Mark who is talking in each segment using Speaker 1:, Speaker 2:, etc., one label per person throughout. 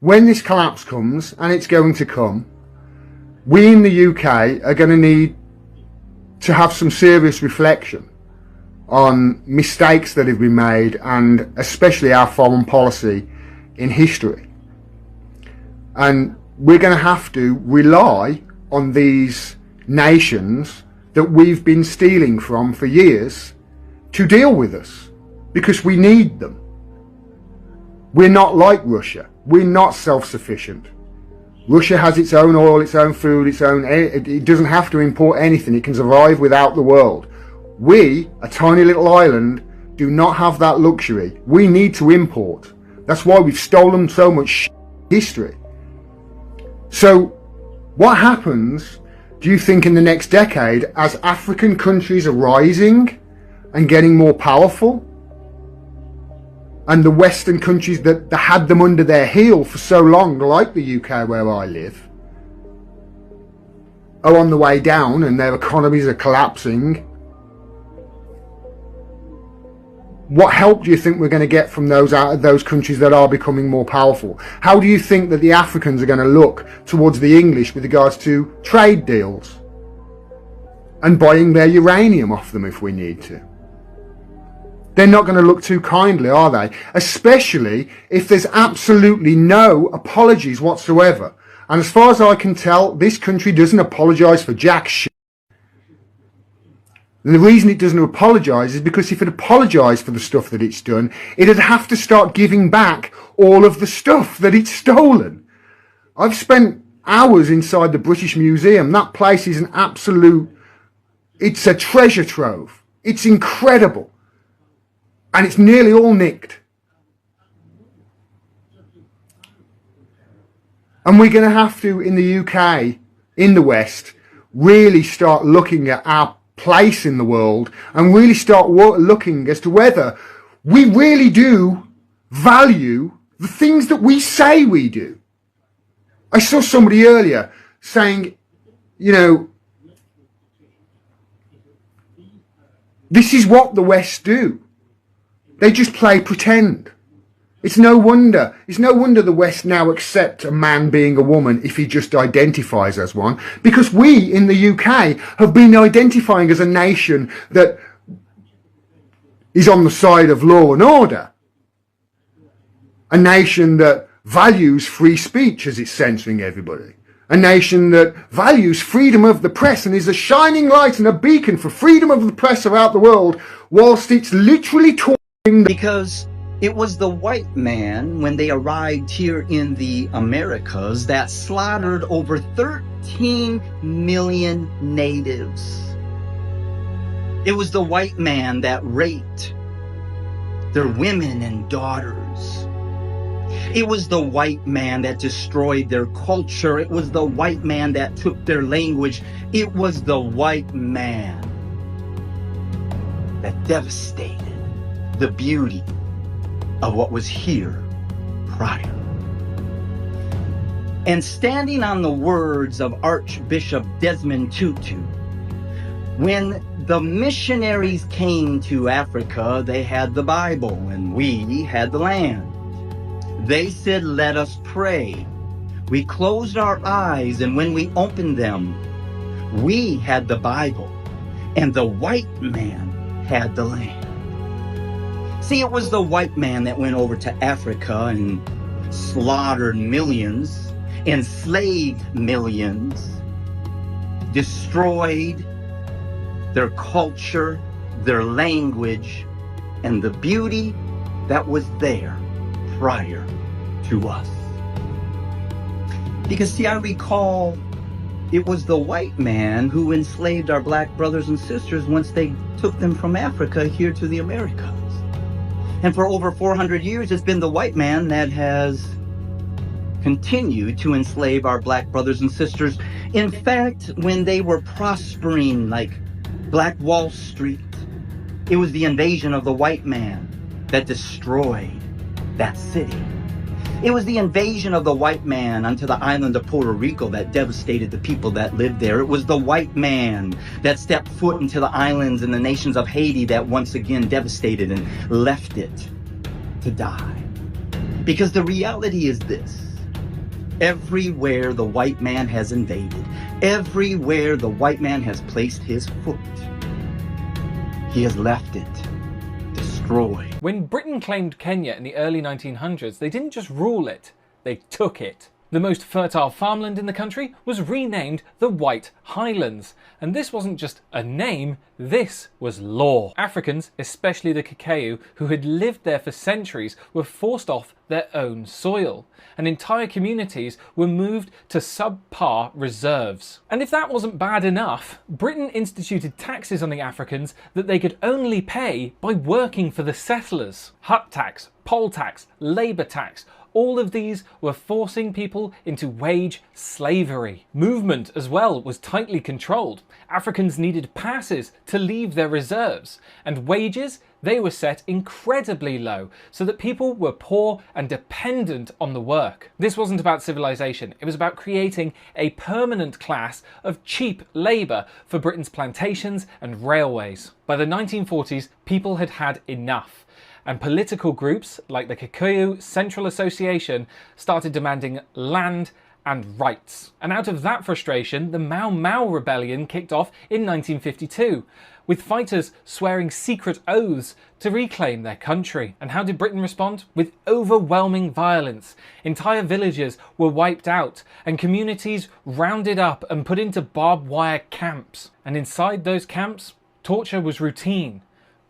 Speaker 1: when this collapse comes, and it's going to come, we in the UK are going to need to have some serious reflection on mistakes that have been made, and especially our foreign policy in history. And we're going to have to rely on these nations that we've been stealing from for years to deal with us, because we need them. We're not like Russia. We're not self-sufficient. Russia has its own oil, its own food, it doesn't have to import anything. It can survive without the world. We, a tiny little island, do not have that luxury. We need to import. That's why we've stolen so much history. So what happens, do you think, in the next decade as African countries are rising and getting more powerful, and the Western countries that had them under their heel for so long, like the UK where I live, are on the way down and their economies are collapsing? What help do you think we're going to get from those countries that are becoming more powerful? How do you think that the Africans are going to look towards the English with regards to trade deals and buying their uranium off them if we need to? They're not going to look too kindly, are they? Especially if there's absolutely no apologies whatsoever. And as far as I can tell, this country doesn't apologise for jack shit. And the reason it doesn't apologise is because if it apologised for the stuff that it's done, it'd have to start giving back all of the stuff that it's stolen. I've spent hours inside the British Museum. That place is an absolute, it's a treasure trove. It's incredible. And it's nearly all nicked. And we're going to have to, in the UK, in the West, really start looking at our place in the world and really start looking as to whether we really do value the things that we say we do. I saw somebody earlier saying, you know, this is what the West do. They just play pretend. It's no wonder the West now accept a man being a woman if he just identifies as one, because we in the UK have been identifying as a nation that is on the side of law and order. A nation that values free speech as it's censoring everybody. A nation that values freedom of the press and is a shining light and a beacon for freedom of the press throughout the world, whilst it's literally
Speaker 2: because it was the white man, when they arrived here in the Americas, that slaughtered over 13 million natives. It was the white man that raped their women and daughters. It was the white man that destroyed their culture. It was the white man that took their language. It was the white man that devastated the beauty of what was here prior. And standing on the words of Archbishop Desmond Tutu, when the missionaries came to Africa, they had the Bible and we had the land. They said, "Let us pray." We closed our eyes, and when we opened them, we had the Bible and the white man had the land. See, it was the white man that went over to Africa and slaughtered millions, enslaved millions, destroyed their culture, their language, and the beauty that was there prior to us. Because see, I recall it was the white man who enslaved our black brothers and sisters once they took them from Africa here to the Americas. And for over 400 years, it's been the white man that has continued to enslave our black brothers and sisters. In fact, when they were prospering like Black Wall Street, it was the invasion of the white man that destroyed that city. It was the invasion of the white man onto the island of Puerto Rico that devastated the people that lived there. It was the white man that stepped foot into the islands and the nations of Haiti that once again devastated and left it to die. Because the reality is this: Everywhere the white man has invaded, everywhere the white man has placed his foot, he has left it destroyed.
Speaker 3: When Britain claimed Kenya in the early 1900s, they didn't just rule it, they took it. The most fertile farmland in the country was renamed the White Highlands. And this wasn't just a name, this was law. Africans, especially the Kikuyu, who had lived there for centuries, were forced off their own soil. And entire communities were moved to subpar reserves. And if that wasn't bad enough, Britain instituted taxes on the Africans that they could only pay by working for the settlers. Hut tax, poll tax, labour tax, all of these were forcing people into wage slavery. Movement as well was tightly controlled. Africans needed passes to leave their reserves, and wages, they were set incredibly low so that people were poor and dependent on the work. This wasn't about civilization, it was about creating a permanent class of cheap labour for Britain's plantations and railways. By the 1940s, people had had enough. And political groups like the Kikuyu Central Association started demanding land and rights. And out of that frustration, the Mau Mau Rebellion kicked off in 1952, with fighters swearing secret oaths to reclaim their country. And how did Britain respond? With overwhelming violence. Entire villages were wiped out, and communities rounded up and put into barbed wire camps. And inside those camps, torture was routine.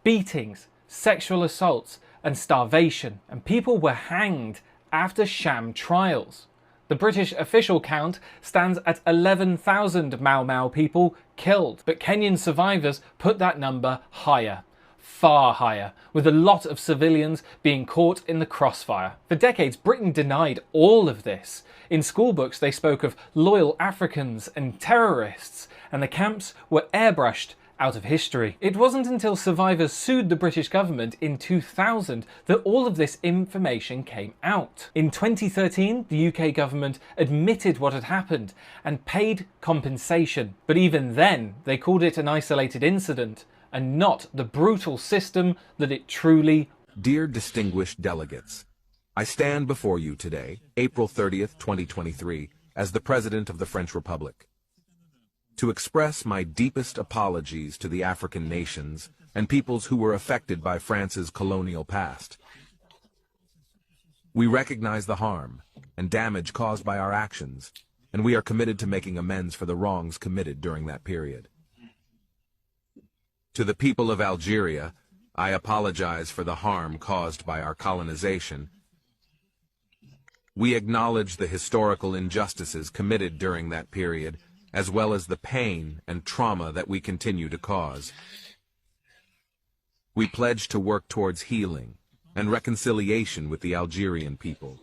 Speaker 3: Beatings, sexual assaults and starvation, and people were hanged after sham trials. The British official count stands at 11,000 Mau Mau people killed, but Kenyan survivors put that number higher, far higher, with a lot of civilians being caught in the crossfire. For decades, Britain denied all of this. In school books, they spoke of loyal Africans and terrorists, and the camps were airbrushed out of history. It wasn't until survivors sued the British government in 2000 that all of this information came out. In 2013, the UK government admitted what had happened and paid compensation. But even then, they called it an isolated incident and not the brutal system that it truly was.
Speaker 4: Dear distinguished delegates, I stand before you today, April 30th, 2023, as the President of the French Republic, to express my deepest apologies to the African nations and peoples who were affected by France's colonial past. We recognize the harm and damage caused by our actions, and we are committed to making amends for the wrongs committed during that period. To the people of Algeria, I apologize for the harm caused by our colonization. We acknowledge the historical injustices committed during that period, as well as the pain and trauma that we continue to cause. We pledge to work towards healing and reconciliation with the Algerian people,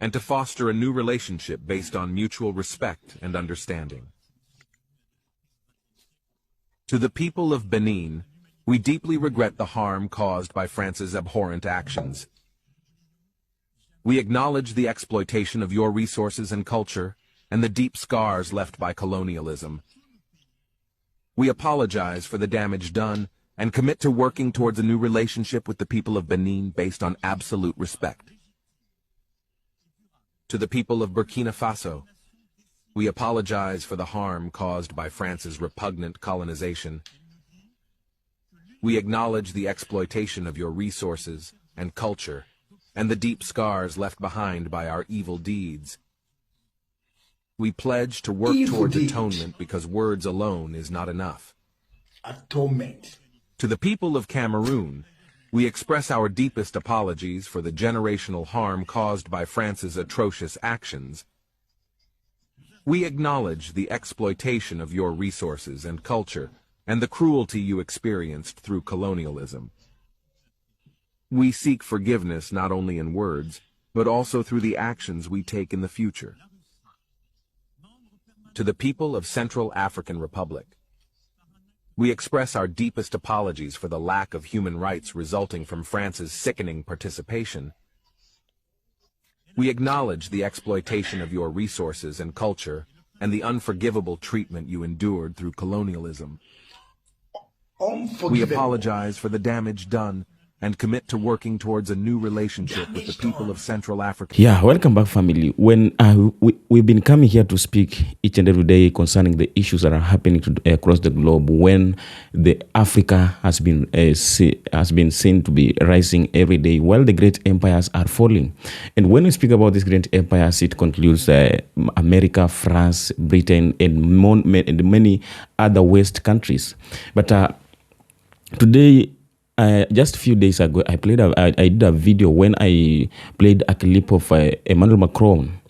Speaker 4: and to foster a new relationship based on mutual respect and understanding. To the people of Benin, we deeply regret the harm caused by France's abhorrent actions. We acknowledge the exploitation of your resources and culture, and the deep scars left by colonialism. We apologize for the damage done and commit to working towards a new relationship with the people of Benin based on absolute respect. To the people of Burkina Faso, we apologize for the harm caused by France's repugnant colonization. We acknowledge the exploitation of your resources and culture and the deep scars left behind by our evil deeds. We pledge to work towards atonement because words alone is not enough.
Speaker 5: Atonement.
Speaker 4: To the people of Cameroon, we express our deepest apologies for the generational harm caused by France's atrocious actions. We acknowledge the exploitation of your resources and culture and the cruelty you experienced through colonialism. We seek forgiveness not only in words, but also through the actions we take in the future. To the people of Central African Republic, we express our deepest apologies for the lack of human rights resulting from France's sickening participation. We acknowledge the exploitation of your resources and culture and the unforgivable treatment you endured through colonialism. We apologize for the damage done and commit to working towards a new relationship with the people of Central Africa.
Speaker 6: Yeah, welcome back, family. When we've been coming here to speak each and every day concerning the issues that are happening across the globe, when the Africa has been seen to be rising every day, while the great empires are falling. And when we speak about these great empires, it concludes America, France, Britain, and many other West countries. But today, just a few days ago, I did a video when I played a clip of Emmanuel Macron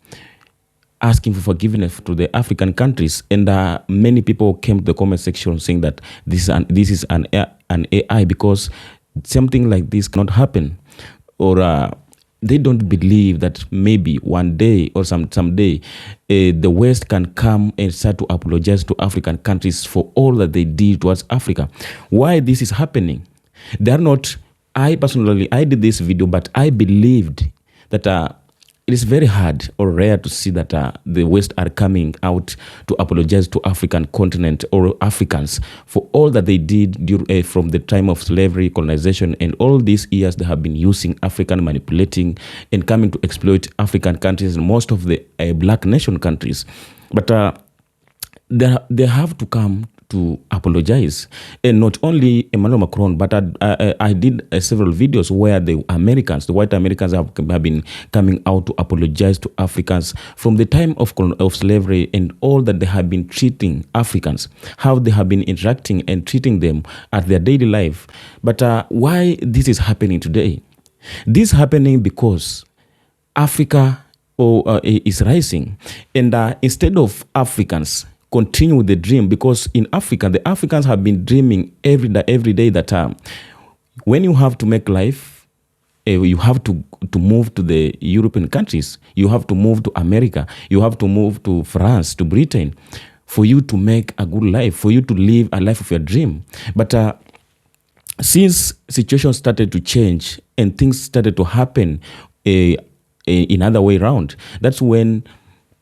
Speaker 6: asking for forgiveness to the African countries, and many people came to the comment section saying that this is an AI, because something like this cannot happen, or they don't believe that maybe one day or someday the West can come and start to apologize to African countries for all that they did towards Africa. Why this is happening? They are not. I personally, I did this video, but I believed that it is very hard or rare to see that the West are coming out to apologize to African continent or Africans for all that they did from the time of slavery, colonization, and all these years they have been using African, manipulating and coming to exploit African countries and most of the black nation countries. But they have to come to apologize, and not only Emmanuel Macron, but I did several videos where the white Americans have been coming out to apologize to Africans from the time of slavery and all that they have been treating Africans, how they have been interacting and treating them at their daily life. But why this is happening today? This is happening because Africa is rising, and instead of Africans continue with the dream, because in Africa, the Africans have been dreaming every day that when you have to make life, you have to move to the European countries, you have to move to America, you have to move to France, to Britain, for you to make a good life, for you to live a life of your dream. But since situations started to change and things started to happen in other way around, that's when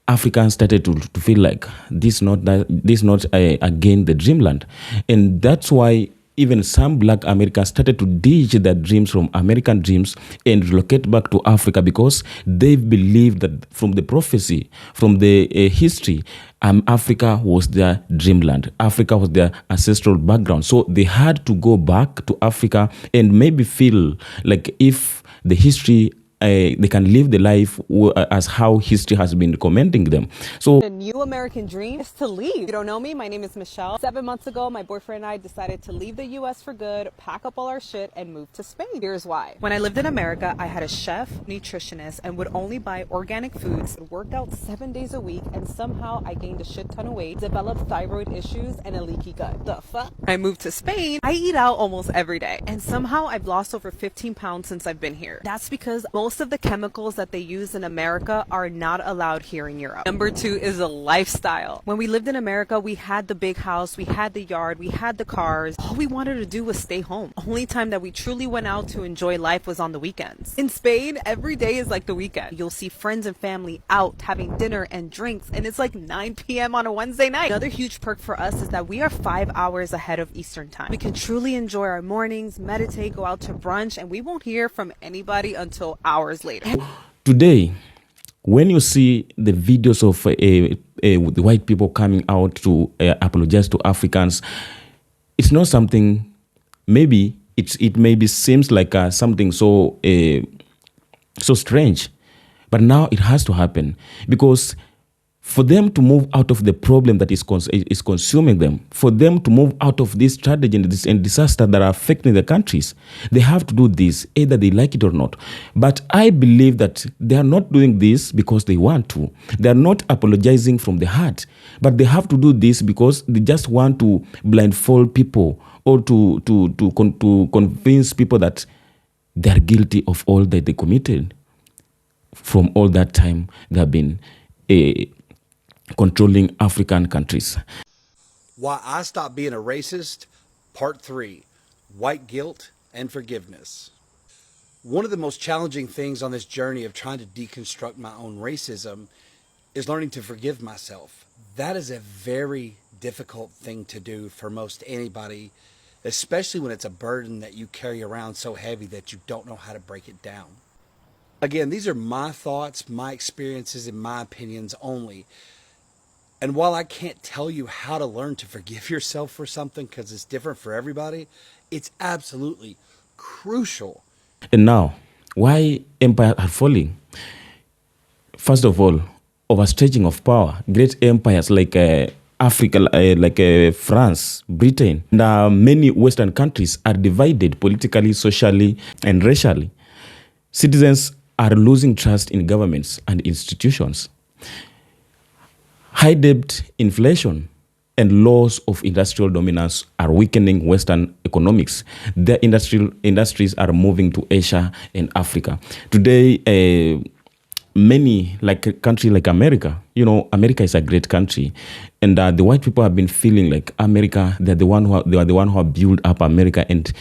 Speaker 6: Africans started to feel like this not again the dreamland. And that's why even some black Americans started to ditch their dreams from American dreams and relocate back to Africa, because they believed that from the prophecy, from the history, Africa was their dreamland. Africa was their ancestral background. So they had to go back to Africa and maybe feel like if the history they can live the life as how history has been recommending them. So
Speaker 7: a new American dream is to leave. If you don't know me, my name is Michelle. 7 months ago, my boyfriend and I decided to leave the US for good, pack up all our shit, and move to Spain. Here's why. When I lived in America, I had a chef, nutritionist, and would only buy organic foods, worked out 7 days a week, and somehow I gained a shit ton of weight, developed thyroid issues, and a leaky gut. The fuck? I moved to Spain. I eat out almost every day, and somehow I've lost over 15 pounds since I've been here. That's because most of the chemicals that they use in America are not allowed here in Europe. Number 2 is a lifestyle. When we lived in America, we had the big house, we had the yard, we had the cars. All we wanted to do was stay home. Only time that we truly went out to enjoy life was on the weekends. In Spain, every day is like the weekend. You'll see friends and family out having dinner and drinks, and it's like 9 p.m. on a Wednesday night. Another huge perk for us is that we are 5 hours ahead of Eastern time. We can truly enjoy our mornings, meditate, go out to brunch, and we won't hear from anybody until hours later.
Speaker 6: Today, when you see the videos of the white people coming out to apologize to Africans, it's not something, maybe it maybe seems like something so strange, but now it has to happen, because for them to move out of the problem that is consuming them, for them to move out of this tragedy and disaster that are affecting the countries, they have to do this, either they like it or not. But I believe that they are not doing this because they want to. They are not apologizing from the heart, but they have to do this because they just want to blindfold people, or to convince people that they are guilty of all that they committed. From all that time, they have been controlling African countries.
Speaker 8: Why I Stopped Being a Racist, Part 3, White Guilt and Forgiveness. One of the most challenging things on this journey of trying to deconstruct my own racism is learning to forgive myself. That is a very difficult thing to do for most anybody especially when it's a burden that you carry around so heavy that you don't know how to break it down. Again, these are my thoughts, my experiences, and my opinions only. And while I can't tell you how to learn to forgive yourself for something because it's different for everybody, it's absolutely crucial.
Speaker 6: And now, why empires are falling? First of all, overstretching of power. Great empires like Africa, like France, Britain, and many Western countries are divided politically, socially, and racially. Citizens are losing trust in governments and institutions. High debt, inflation, and loss of industrial dominance are weakening Western economics. The industries are moving to Asia and Africa. Today, many, like a country like America, America is a great country, and the white people have been feeling like America, they are the one who have built up America, and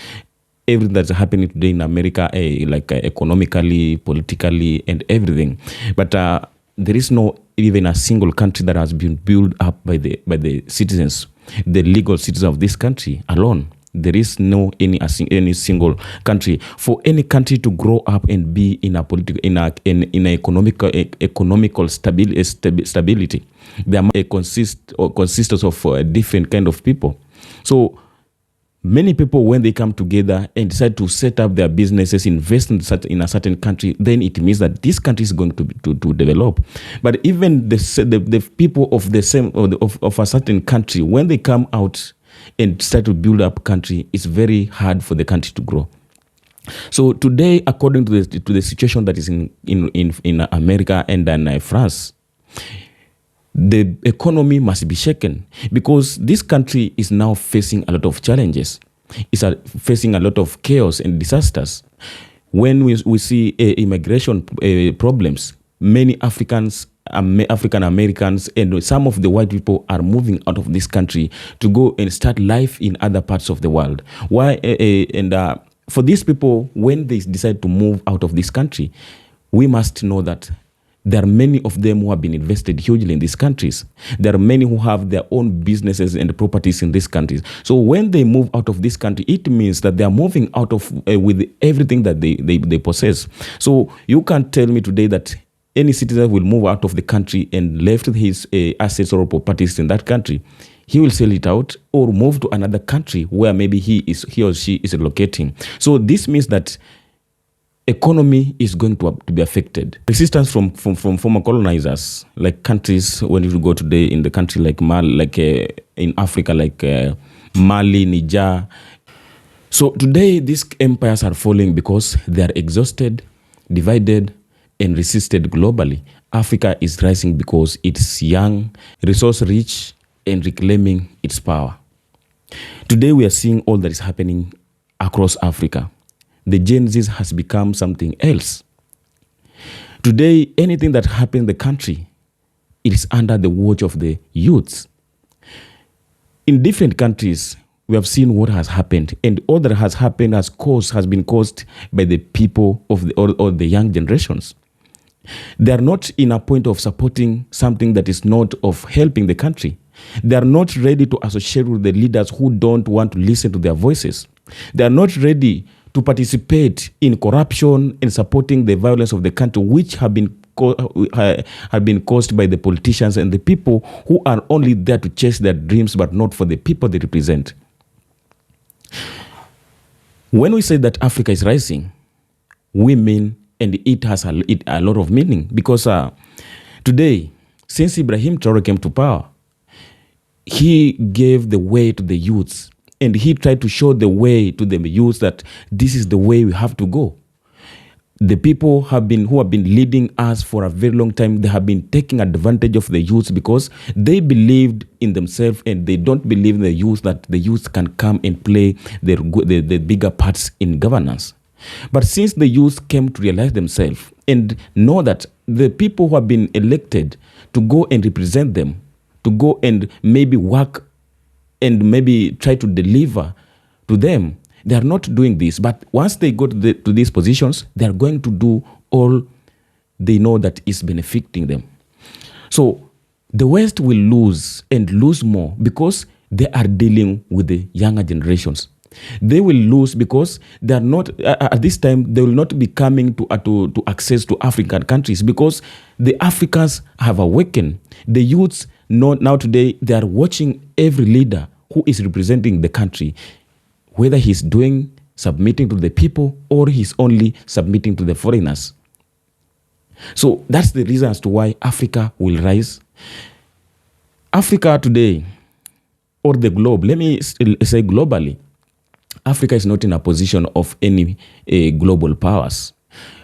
Speaker 6: everything that's happening today in America, economically, politically, and everything. But there is no even a single country that has been built up by the citizens, the legal citizens of this country alone. There is no any single country. For any country to grow up and be in a political, in a economical stability, there consists of different kind of people. So many people, when they come together and decide to set up their businesses, invest in a certain country, then it means that this country is going to develop. But even the people of the same of a certain country, when they come out and start to build up country, it's very hard for the country to grow. So today, according to the situation that is in America and in France, the economy must be shaken because this country is now facing a lot of challenges. It's facing a lot of chaos and disasters. When we see immigration problems, many African Americans and some of the white people are moving out of this country to go and start life in other parts of the world. Why? For these people, when they decide to move out of this country, we must know that there are many of them who have been invested hugely in these countries. There are many who have their own businesses and properties in these countries. So when they move out of this country, it means that they are moving out of with everything that they possess. So you can't tell me today that any citizen will move out of the country and left his assets or properties in that country. He will sell it out or move to another country where maybe he or she is locating. So this means that economy is going to be affected. Resistance from former colonizers, like countries, when you go today in the country like Mali, in Africa, like Mali, Niger. So today these empires are falling because they are exhausted, divided, and resisted globally. Africa is rising because it's young, resource-rich, and reclaiming its power. Today we are seeing all that is happening across Africa. The Gen Z has become something else. Today, anything that happens in the country, it is under the watch of the youths. In different countries, we have seen what has happened, and all that has happened has been caused by the people of the young generations. They are not in a point of supporting something that is not of helping the country. They are not ready to associate with the leaders who don't want to listen to their voices. They are not ready to participate in corruption and supporting the violence of the country, which have been caused by the politicians and the people who are only there to chase their dreams, but not for the people they represent. When we say that Africa is rising, we mean, and it has a lot of meaning, because today, since Ibrahim Traore came to power, he gave the way to the youths. And he tried to show the way to the youth that this is the way we have to go. The people who have been leading us for a very long time, they have been taking advantage of the youth because they believed in themselves and they don't believe in the youth that the youth can come and play the bigger parts in governance. But since the youth came to realize themselves and know that the people who have been elected to go and represent them, to go and maybe work and maybe try to deliver to them, they are not doing this. But once they go to these positions, they are going to do all they know that is benefiting them. So the West will lose and lose more because they are dealing with the younger generations. They will lose because they are not at this time. They will not be coming to access to African countries because the Africans have awakened. The youths now today they are watching every leader who is representing the country, whether he's submitting to the people or he's only submitting to the foreigners. So that's the reason as to why Africa will rise. Africa today, or the globe, let me say globally, Africa is not in a position of any global powers.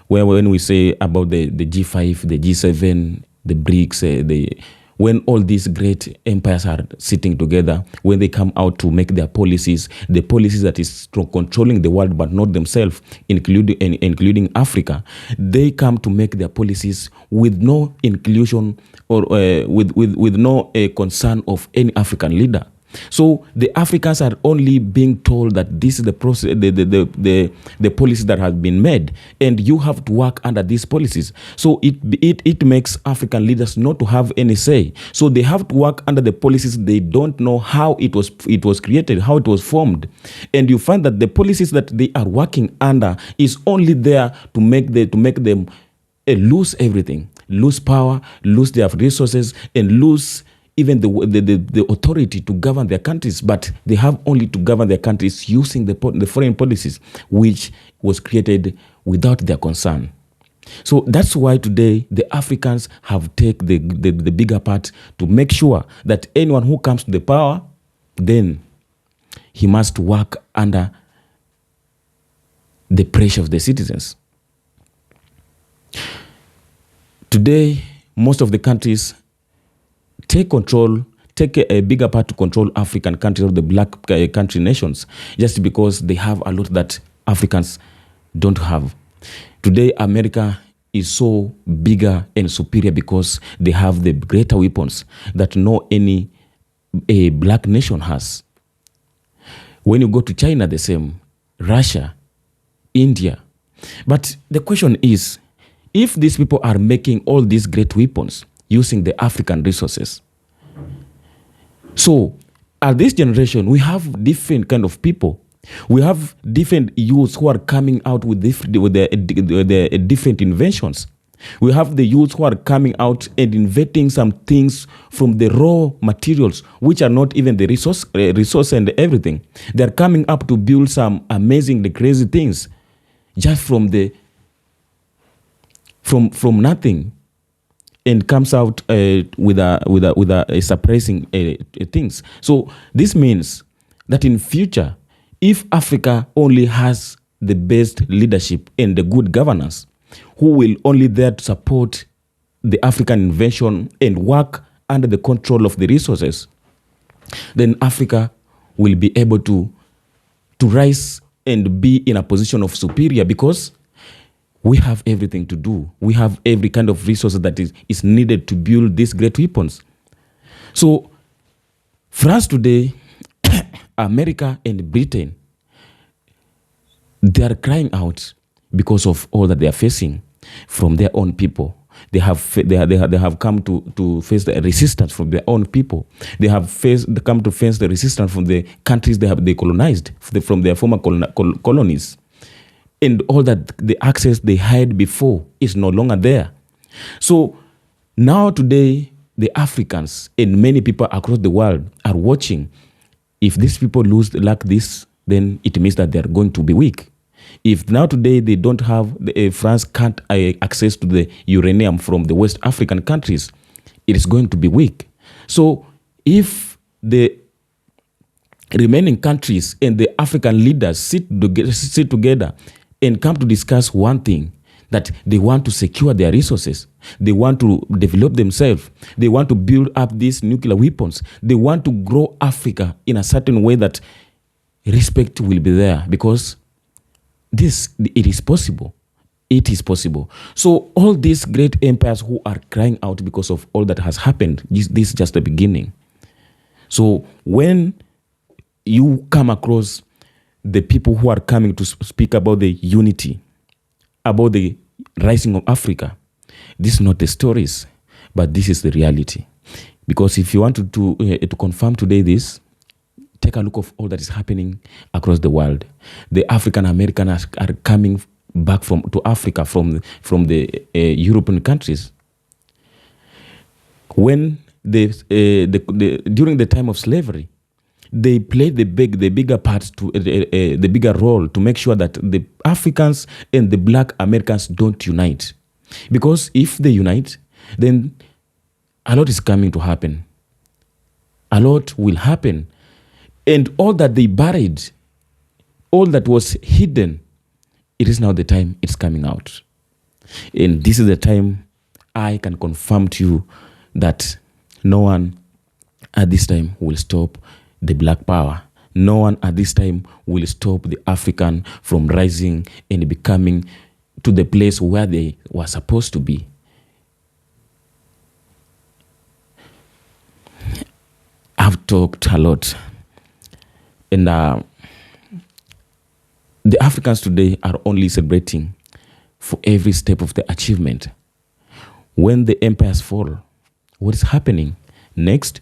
Speaker 6: Where when we say about the G5, the G7, the BRICS, when all these great empires are sitting together, when they come out to make their policies, the policies that is controlling the world but not themselves, including Africa, they come to make their policies with no inclusion or with no concern of any African leader. So the Africans are only being told that this is the process, the policies that have been made, and you have to work under these policies. So it makes African leaders not to have any say. So they have to work under the policies. They don't know how it was created, how it was formed, and you find that the policies that they are working under is only there to make them lose everything, lose power, lose their resources, and lose even the authority to govern their countries, but they have only to govern their countries using the foreign policies, which was created without their concern. So that's why today the Africans have taken the bigger part to make sure that anyone who comes to the power, then he must work under the pressure of the citizens. Today, most of the countries take a bigger part to control African countries or the black country nations, just because they have a lot that Africans don't have. Today, America is so bigger and superior because they have the greater weapons that no any black nation has. When you go to China, the same, Russia, India. But the question is, if these people are making all these great weapons using the African resources. So, at this generation, we have different kind of people. We have different youths who are coming out with the different inventions. We have the youths who are coming out and inventing some things from the raw materials, which are not even the resource and everything. They're coming up to build some amazing, crazy things just from nothing. And comes out with a surprising things. So this means that in future, if Africa only has the best leadership and the good governance, who will only there to support the African invention and work under the control of the resources, then Africa will be able to rise and be in a position of superior, because we have everything to do. We have every kind of resource that is needed to build these great weapons. So, for us today, America and Britain, they are crying out because of all that they are facing from their own people. They have come to face the resistance from their own people. They have come to face the resistance from the countries they colonized, from their former colonies. And all that the access they had before is no longer there. So now today, the Africans and many people across the world are watching. If these people lose like this, then it means that they are going to be weak. If now today they don't have, France can't access to the uranium from the West African countries, it is going to be weak. So if the remaining countries and the African leaders sit together and come to discuss one thing, that they want to secure their resources, they want to develop themselves, they want to build up these nuclear weapons, they want to grow Africa in a certain way that respect will be there, because it is possible. It is possible. So all these great empires who are crying out because of all that has happened, this is just the beginning. So when you come across the people who are coming to speak about the unity, about the rising of Africa, this is not the stories, but this is the reality. Because if you want to confirm today this, take a look of all that is happening across the world. The African Americans are coming back to Africa from the European countries. When during the time of slavery, they played the bigger part, the bigger role to make sure that the Africans and the Black Americans don't unite. Because if they unite, then a lot is coming to happen. A lot will happen. And all that they buried, all that was hidden, it is now the time it's coming out. And this is the time I can confirm to you that no one at this time will stop the Black power. No one at this time will stop the African from rising and becoming to the place where they were supposed to be. I've talked a lot. And the Africans today are only celebrating for every step of the achievement. When the empires fall, what is happening? Next,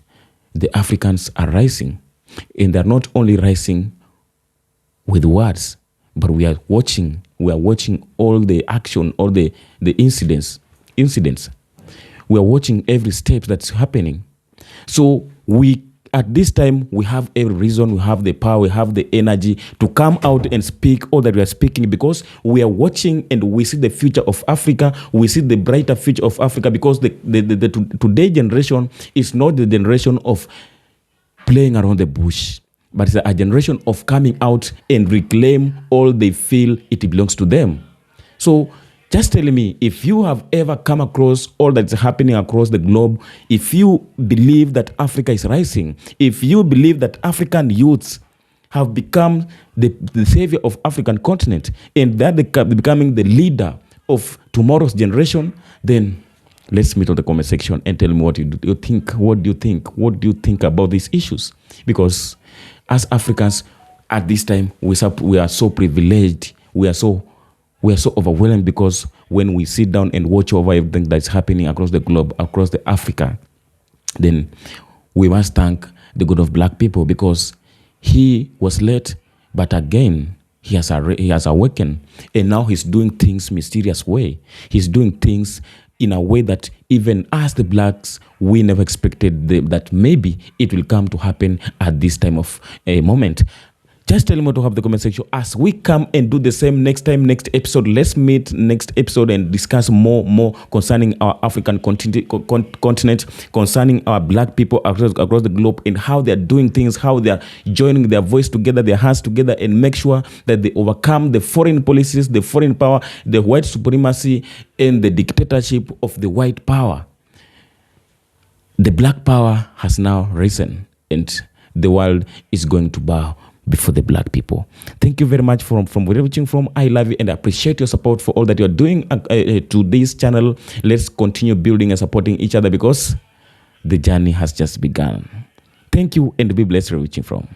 Speaker 6: the Africans are rising. And they're not only rising with words, but we are watching all the action, all the incidents. We are watching every step that's happening. So at this time, we have every reason, we have the power, we have the energy to come out and speak all that we are speaking, because we are watching and we see the future of Africa. We see the brighter future of Africa, because the today generation is not the generation of playing around the bush, but it's a generation of coming out and reclaim all they feel it belongs to them. So just tell me, if you have ever come across all that's happening across the globe, if you believe that Africa is rising, if you believe that African youths have become the savior of African continent, and that they're becoming the leader of tomorrow's generation, then let's meet on the comment section and tell me what you think. What do you think? What do you think about these issues? Because as Africans, at this time, we are so privileged. We are so overwhelmed, because when we sit down and watch over everything that's happening across the globe, across the Africa, then we must thank the God of Black people, because he was late, but again, he has awakened, and now he's doing things mysterious way. He's doing things in a way that even as the Blacks, we never expected that maybe it will come to happen at this time of a moment. Just tell me what to have the comment section as we come and do the same next episode. Let's meet next episode and discuss more concerning our African continent, concerning our Black people across the globe, and how they're doing things, how they're joining their voice together, their hands together, and make sure that they overcome the foreign policies, the foreign power, the white supremacy, and the dictatorship of the white power. The Black power has now risen, and the world is going to bow before the Black people. Thank you very much from wherever you're watching from. I love you and I appreciate your support for all that you're doing to this channel. Let's continue building and supporting each other, because the journey has just begun. Thank you and be blessed wherever you're watching from.